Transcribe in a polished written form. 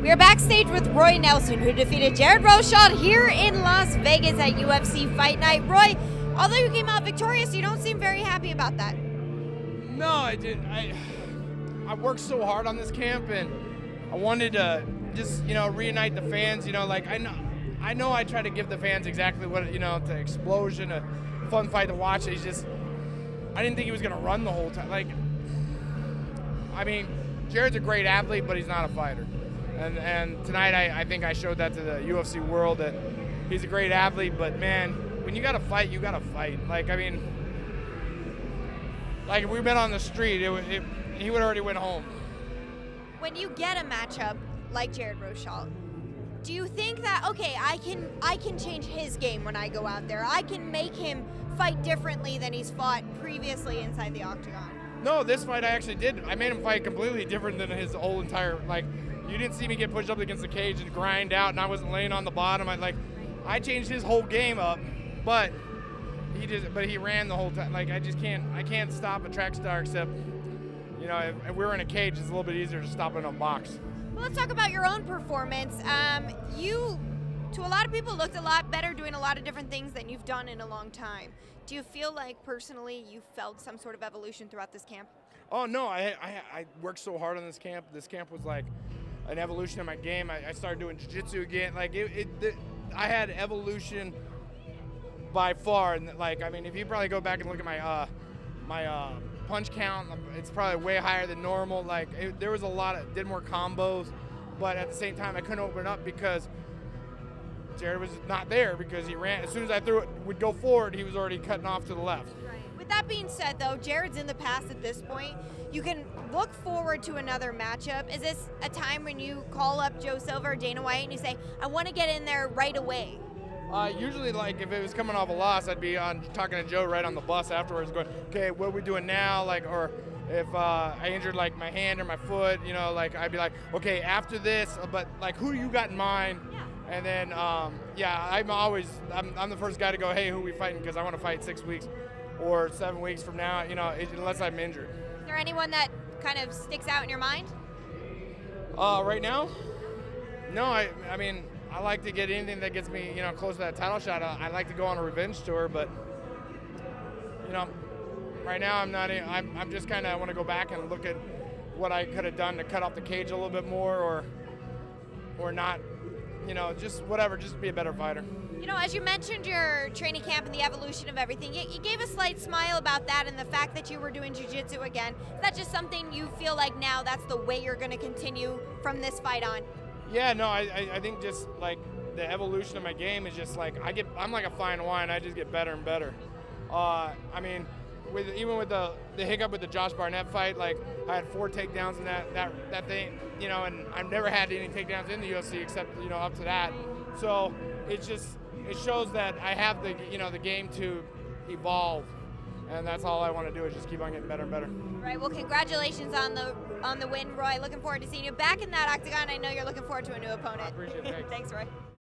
We are backstage with Roy Nelson, who defeated Jared Rosholt here in Las Vegas at UFC Fight Night. Roy, although you came out victorious, you don't seem very happy about that. No, I didn't. I worked so hard on this camp, and I wanted to just, reunite the fans. I know I try to give the fans exactly what, the explosion, a fun fight to watch. I didn't think he was going to run the whole time. Jared's a great athlete, but he's not a fighter. And tonight I think I showed that to the UFC world that he's a great athlete, but man, when you got to fight, you got to fight. If we've been on the street, he would already went home. When you get a matchup like Jared Rosholt, do you think that, okay, I can change his game when I go out there. I can make him fight differently than he's fought previously inside the octagon? No, this fight I actually did. I made him fight completely different than his whole entire, you didn't see me get pushed up against the cage and grind out, and I wasn't laying on the bottom. I changed his whole game up, but he ran the whole time. I can't stop a track star except, if we were in a cage, it's a little bit easier to stop in a box. Well, let's talk about your own performance. You, to a lot of people, looked a lot better doing a lot of different things than you've done in a long time. Do you feel like personally you felt some sort of evolution throughout this camp? Oh no, I worked so hard on this camp. This camp was like an evolution in my game. I started doing jiu-jitsu again. I had evolution by far. And if you probably go back and look at my punch count, it's probably way higher than normal. There was did more combos, but at the same time I couldn't open up because Jared was not there, because he ran. As soon as I would go forward, he was already cutting off to the left. Right. With that being said, though, Jared's in the past at this point. You can look forward to another matchup. Is this a time when you call up Joe Silva or Dana White and you say, I want to get in there right away? Usually, if it was coming off a loss, I'd be talking to Joe right on the bus afterwards, going, okay, what are we doing now? Or if I injured my hand or my foot, I'd be like, okay, after this, but who you got in mind? Yeah. And then, I'm the first guy to go, hey, who are we fighting? Because I want to fight 6 weeks or 7 weeks from now, unless I'm injured. Is there anyone that kind of sticks out in your mind? Right now? No, I like to get anything that gets me, close to that title shot. I like to go on a revenge tour, but, right now I'm not. I'm just kind of want to go back and look at what I could have done to cut off the cage a little bit more, or not. Just whatever, just be a better fighter. As you mentioned your training camp and the evolution of everything, you gave a slight smile about that and the fact that you were doing jiu-jitsu again. Is that just something you feel like now that's the way you're going to continue from this fight on? Yeah, no, I think just the evolution of my game is just I'm like a fine wine. I just get better and better. Even with the hiccup with the Josh Barnett fight, I had 4 takedowns in that thing, and I've never had any takedowns in the UFC except up to that. So it shows that I have the game to evolve, and that's all I want to do is just keep on getting better and better. Right. Well, congratulations on the win, Roy. Looking forward to seeing you back in that octagon. I know you're looking forward to a new opponent. I appreciate it. Thanks, Roy.